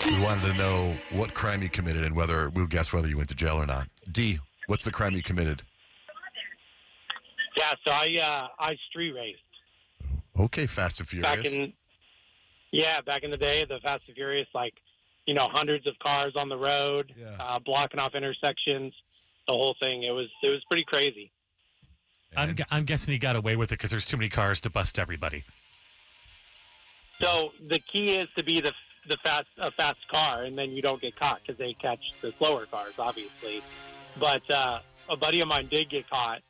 We wanted to know what crime you committed and we'll guess whether you went to jail or not. D, what's the crime you committed? Yeah, so I street raced. Okay, Fast and Furious. Back in the day, the Fast and Furious, hundreds of cars on the road, blocking off intersections, the whole thing. It was pretty crazy. I'm guessing he got away with it because there's too many cars to bust everybody. So the key is to be a fast car, and then you don't get caught because they catch the slower cars, obviously. But a buddy of mine did get caught.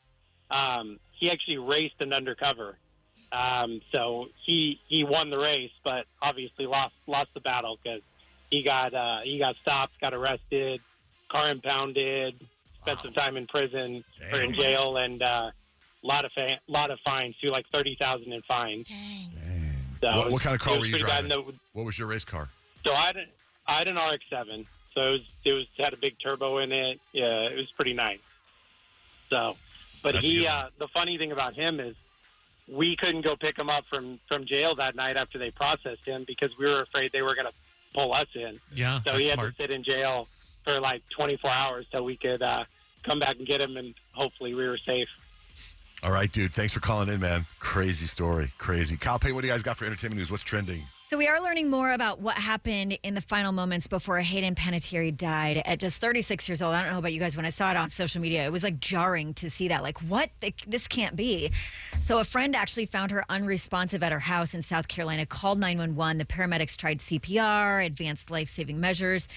He actually raced an undercover. So he won the race, but obviously lost the battle because he got stopped, got arrested, car impounded, spent some time in prison or in jail, and a lot of fines too, like $30,000 in fines. Dang. So what kind of car were you driving? Bad. What was your race car? So I had an RX-7. So it had a big turbo in it. Yeah, it was pretty nice. So, but the funny thing about him is we couldn't go pick him up from jail that night after they processed him because we were afraid they were going to pull us in. Yeah, so he had to sit in jail for like 24 hours so we could come back and get him, and hopefully we were safe. All right, dude. Thanks for calling in, man. Crazy story. Crazy. Kyle Payton, what do you guys got for entertainment news? What's trending? So we are learning more about what happened in the final moments before Hayden Panettiere died at just 36 years old. I don't know about you guys. When I saw it on social media, it was like jarring to see that. Like, what? This can't be. So a friend actually found her unresponsive at her house in South Carolina, called 911. The paramedics tried CPR, advanced life-saving measures.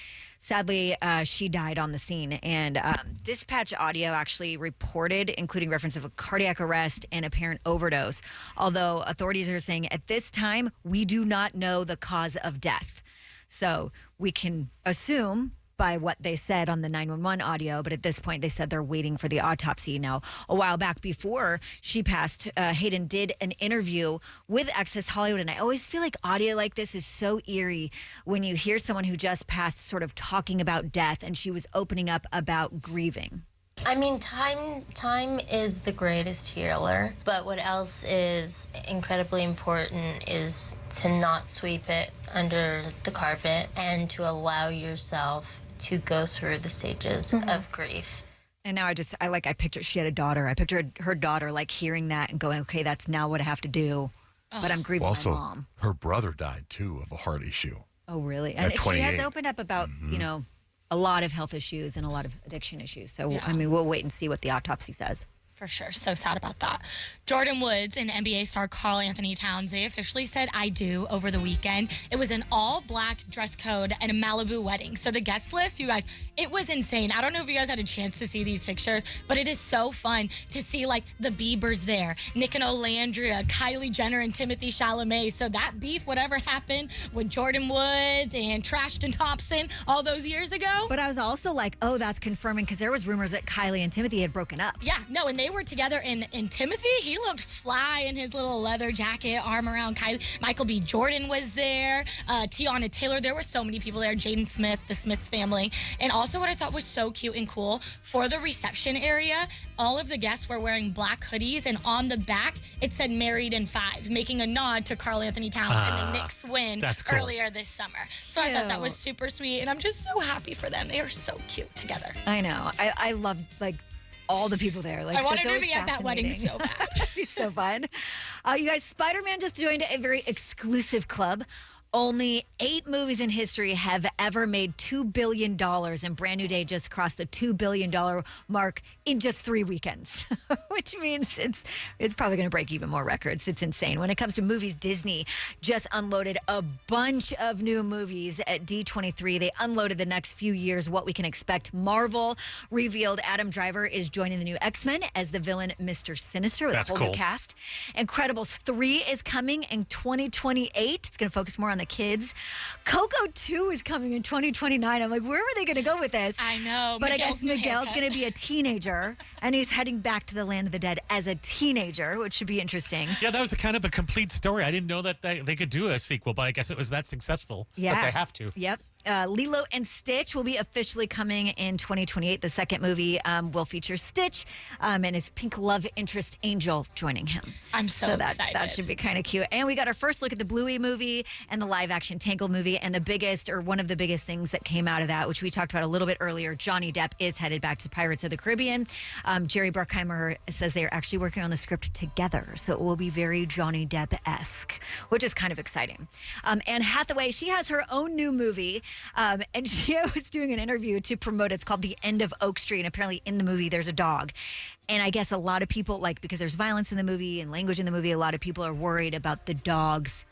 Sadly, she died on the scene, and dispatch audio actually reported, including reference of a cardiac arrest and apparent overdose, although authorities are saying at this time, we do not know the cause of death. So we can assume by what they said on the 911 audio, but at this point they said they're waiting for the autopsy. Now, a while back before she passed, Hayden did an interview with Access Hollywood, and I always feel like audio like this is so eerie when you hear someone who just passed sort of talking about death, and she was opening up about grieving. I mean, time is the greatest healer, but what else is incredibly important is to not sweep it under the carpet and to allow yourself to go through the stages of grief. And now I picture she had a daughter. I pictured her daughter like hearing that and going, okay, that's now what I have to do. But I'm grieving my mom. Her brother died too of a heart issue. Oh, really? And she has opened up about, a lot of health issues and a lot of addiction issues. So, I mean, we'll wait and see what the autopsy says. For sure. So sad about that. Jordan Woods and NBA star Karl Anthony Towns, they officially said I do over the weekend. It was an all-black dress code and a Malibu wedding. So the guest list, you guys, it was insane. I don't know if you guys had a chance to see these pictures, but it is so fun to see, like, the Biebers there, Nick and Olandria, Kylie Jenner and Timothy Chalamet. So that beef, whatever happened with Jordan Woods and Trashton Thompson all those years ago. But I was also like, oh, that's confirming, because there was rumors that Kylie and Timothy had broken up. Yeah, no, and they were together in Timothy. He looked fly in his little leather jacket, arm around Kylie. Michael B. Jordan was there. Tiana Taylor. There were so many people there. Jaden Smith, the Smith family. And also what I thought was so cute and cool, for the reception area, all of the guests were wearing black hoodies, and on the back, it said Married in 5, making a nod to Karl Anthony Towns and the Knicks win earlier this summer. So I thought that was super sweet, and I'm just so happy for them. They are so cute together. I know. I love, like, all the people there. Like, I wanted to be at that wedding so bad. It's so fun. You guys, Spider-Man just joined a very exclusive club. Only 8 movies in history have ever made $2 billion, and Brand New Day just crossed the $2 billion mark in just 3 weekends, which means it's probably going to break even more records. It's insane. When it comes to movies, Disney just unloaded a bunch of new movies at D23. They unloaded the next few years, what we can expect. Marvel revealed Adam Driver is joining the new X-Men as the villain Mr. Sinister with a whole new cast. Incredibles 3 is coming in 2028. It's going to focus more on the kids. Coco 2 is coming in 2029. I'm like, where were they going to go with this? I know. But I guess Miguel's going to be a teenager, and he's heading back to the land of the dead as a teenager, which should be interesting. Yeah, that was a kind of a complete story. I didn't know that they could do a sequel, but I guess it was that successful. Yeah. But they have to. Yep. Lilo and Stitch will be officially coming in 2028. The second movie will feature Stitch and his pink love interest Angel joining him. I'm so excited. That should be kind of cute. And we got our first look at the Bluey movie and the live action Tangled movie. And the biggest, or one of the biggest things that came out of that, which we talked about a little bit earlier, Johnny Depp is headed back to Pirates of the Caribbean. Jerry Bruckheimer says they're actually working on the script together. So it will be very Johnny Depp-esque, which is kind of exciting. Anne Hathaway, she has her own new movie. And she was doing an interview to promote it. It's called The End of Oak Street. And apparently in the movie, there's a dog. And I guess a lot of people, because there's violence in the movie and language in the movie, a lot of people are worried about the dog's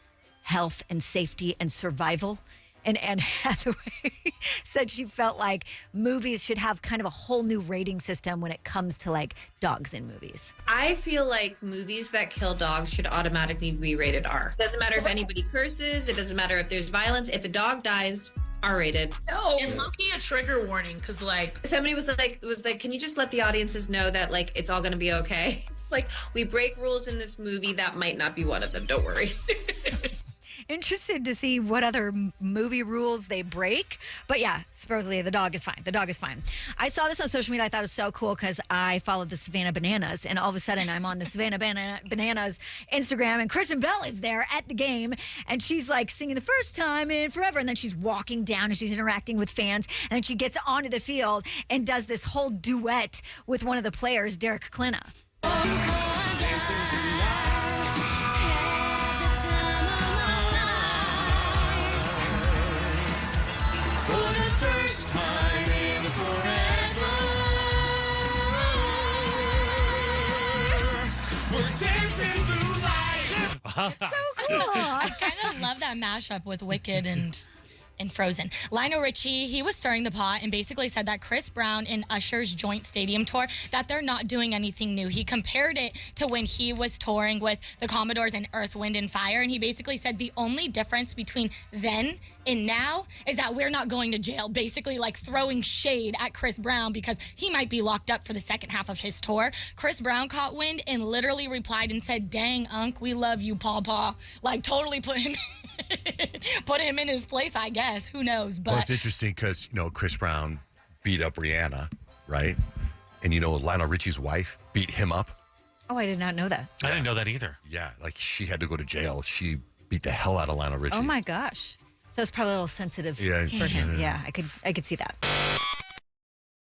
health and safety and survival. And Anne Hathaway said she felt like movies should have kind of a whole new rating system when it comes to dogs in movies. I feel like movies that kill dogs should automatically be rated R. It doesn't matter if anybody curses. It doesn't matter if there's violence. If a dog dies, R-rated. No. And low-key a trigger warning, because somebody was like, can you just let the audiences know that it's all going to be okay? It's we break rules in this movie. That might not be one of them. Don't worry. Interested to see what other movie rules they break. But yeah, supposedly the dog is fine. The dog is fine. I saw this on social media. I thought it was so cool because I followed the Savannah Bananas. And all of a sudden, I'm on the Savannah Bananas Instagram. And Kristen Bell is there at the game. And she's singing the first time in forever. And then she's walking down and she's interacting with fans. And then she gets onto the field and does this whole duet with one of the players, Derek Klina. It's so cool. I kind of love that mashup with Wicked and Frozen. Lionel Richie, he was stirring the pot and basically said that Chris Brown and Usher's joint stadium tour, that they're not doing anything new. He compared it to when he was touring with the Commodores and Earth, Wind, and Fire, and he basically said the only difference between then and now is that we're not going to jail, basically throwing shade at Chris Brown because he might be locked up for the second half of his tour. Chris Brown caught wind and literally replied and said, "Dang, Unc, we love you, Paw." Totally put him in his place, I guess. Who knows? But well, it's interesting because, Chris Brown beat up Rihanna, right? And, Lionel Richie's wife beat him up. Oh, I did not know that. I didn't know that either. Yeah, she had to go to jail. She beat the hell out of Lionel Richie. Oh, my gosh. So it's probably a little sensitive for him. Yeah, I could see that.